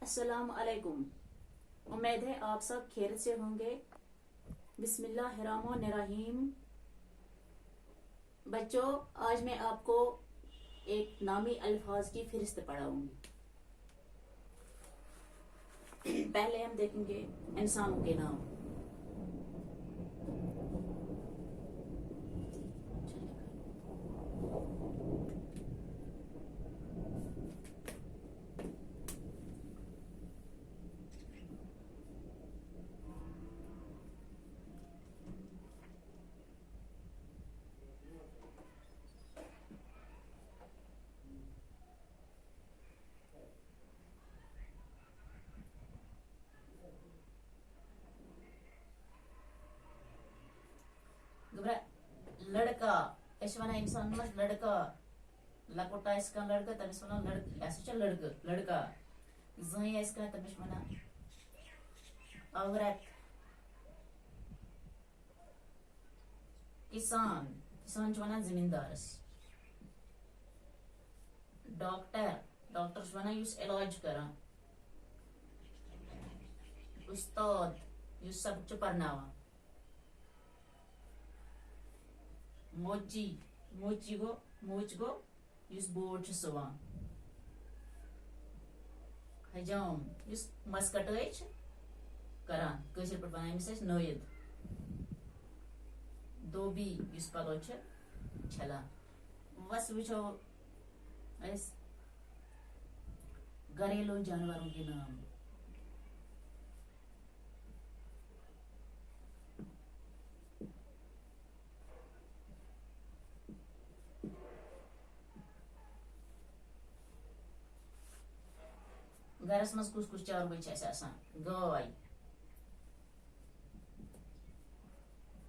अस्सलाम अलैकुम। उम्मीद है आप सब खैर से होंगे। बिस्मिल्लाहिर्रहमानिर्रहीम। बच्चों, आज मैं आपको एक नामी अल्फाज की फहरिस्त पढ़ाऊंगी। पहले हम देखेंगे इंसानों के नाम। लड़का ऐसे वना इंसान मत लड़का लकोटा इसका लड़का तमिस वना लड़का ऐसे चल लड़का जही इसका तमिस वना औरत। किसान किसान वना जमींदार। डॉक्टर वना युस इलाज करा। उस्ताद युस सब परनावा। मोची गो युस बोर्ड सुवान। हजाम युस मस्कटय करान कशर पे वन नोयद। दोबी युस पलो छलान। बस वो घरेलू जानवरों के नाम। गरस मज कुछ चार गाय,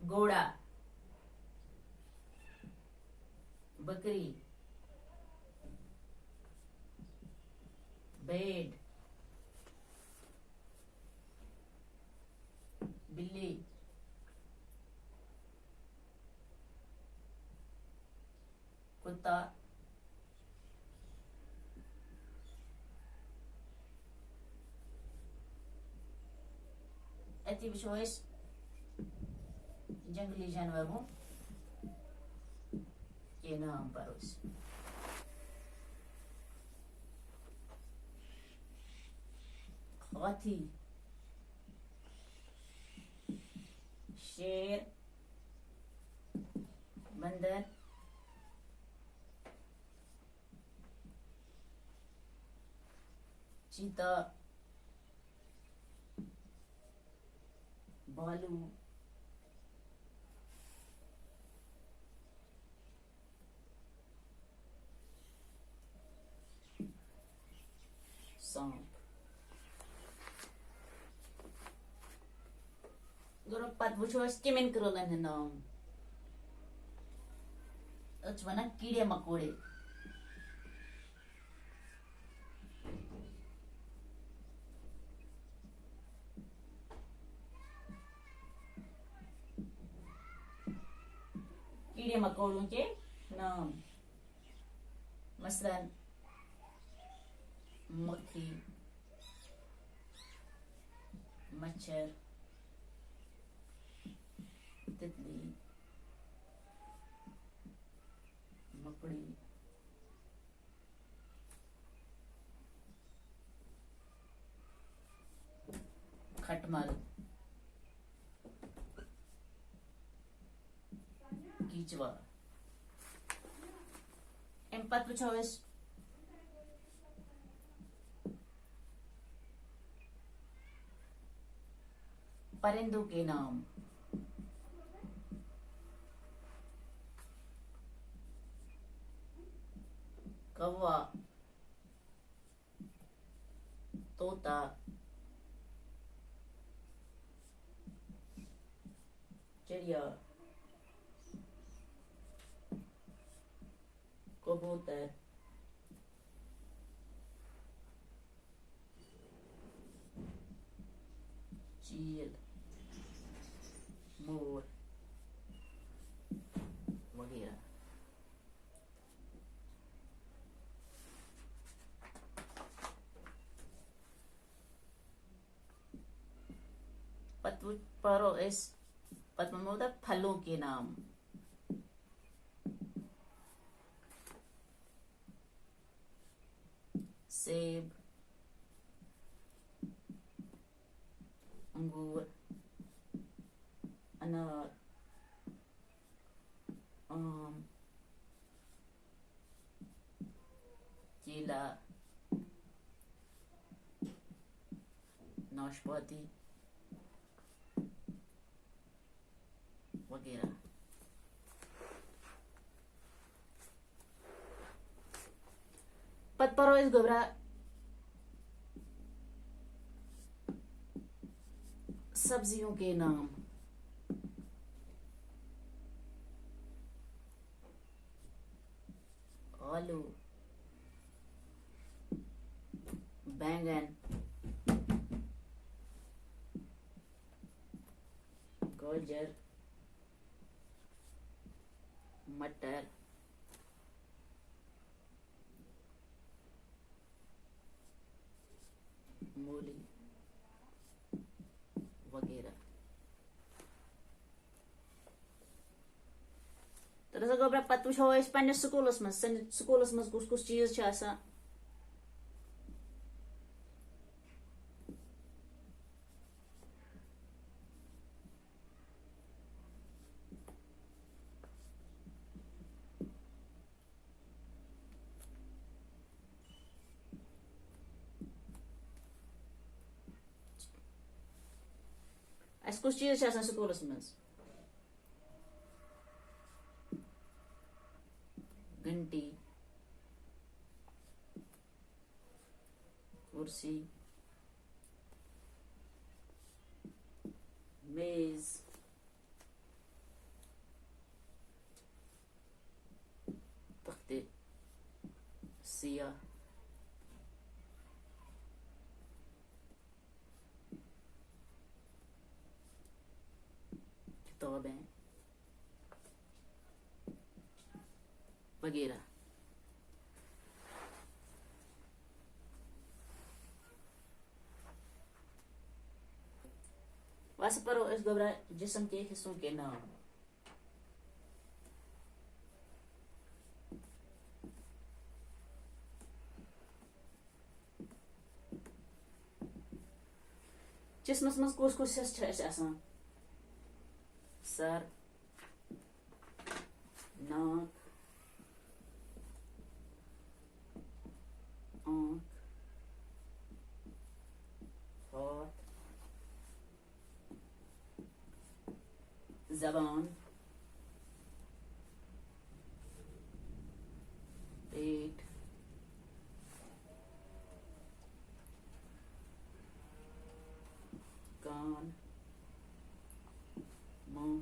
घोड़ा, बकरी, भेड़, बिल्ली, कुत्ता, अति विशेष जंगली जानवरों के नाम पर हाथी, शेर, बंदर, चीता, भालू, सांप। पत वो तिमन कृलन नाम वन कीड़े मकोड़े। कीड़े मकोड़ों के नाम मसलन मक्खी, मच्छर, तितली, मकड़ी, खटमल, कीचवा। इन पत पुछोस परिंदों के नाम। कौवा, तोता, चिड़िया, कबूतर, चील, मोर वगैरह। पत परो इस पत ममोदा फलों के नाम। सेब, अंगूर, अनार, आम, केला, नाशपाती वगैरह। पत परो इस गोबरा सब्जियों के नाम। आलू, बैंगन, गाजर, मटर, मूली वगैरह। तो रसा गोबरा पत वुचो अस पन्निस स्कूलस मज कुस कुस चीज छ आसान। अस कुछ चीज छ आसान स्कूलस मज। घंटी, कुर्सी, मेज, तख्ते, सिया, किताबें वगैरह। वैसे परो इस गोबरा जिस्म के हिस्सों के नाम। जिस्मस मज कुस कुस हिस्स छ अस आसान। सर, नाक, आंख, हाथ, जबान, पेट, कान, मुंह,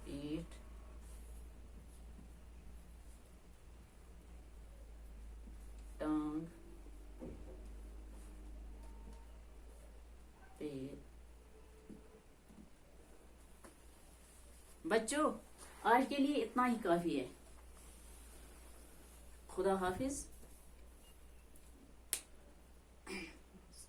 पीठ, टांग, पैर। बच्चों, आज के लिए इतना ही काफी है। खुदा हाफिज।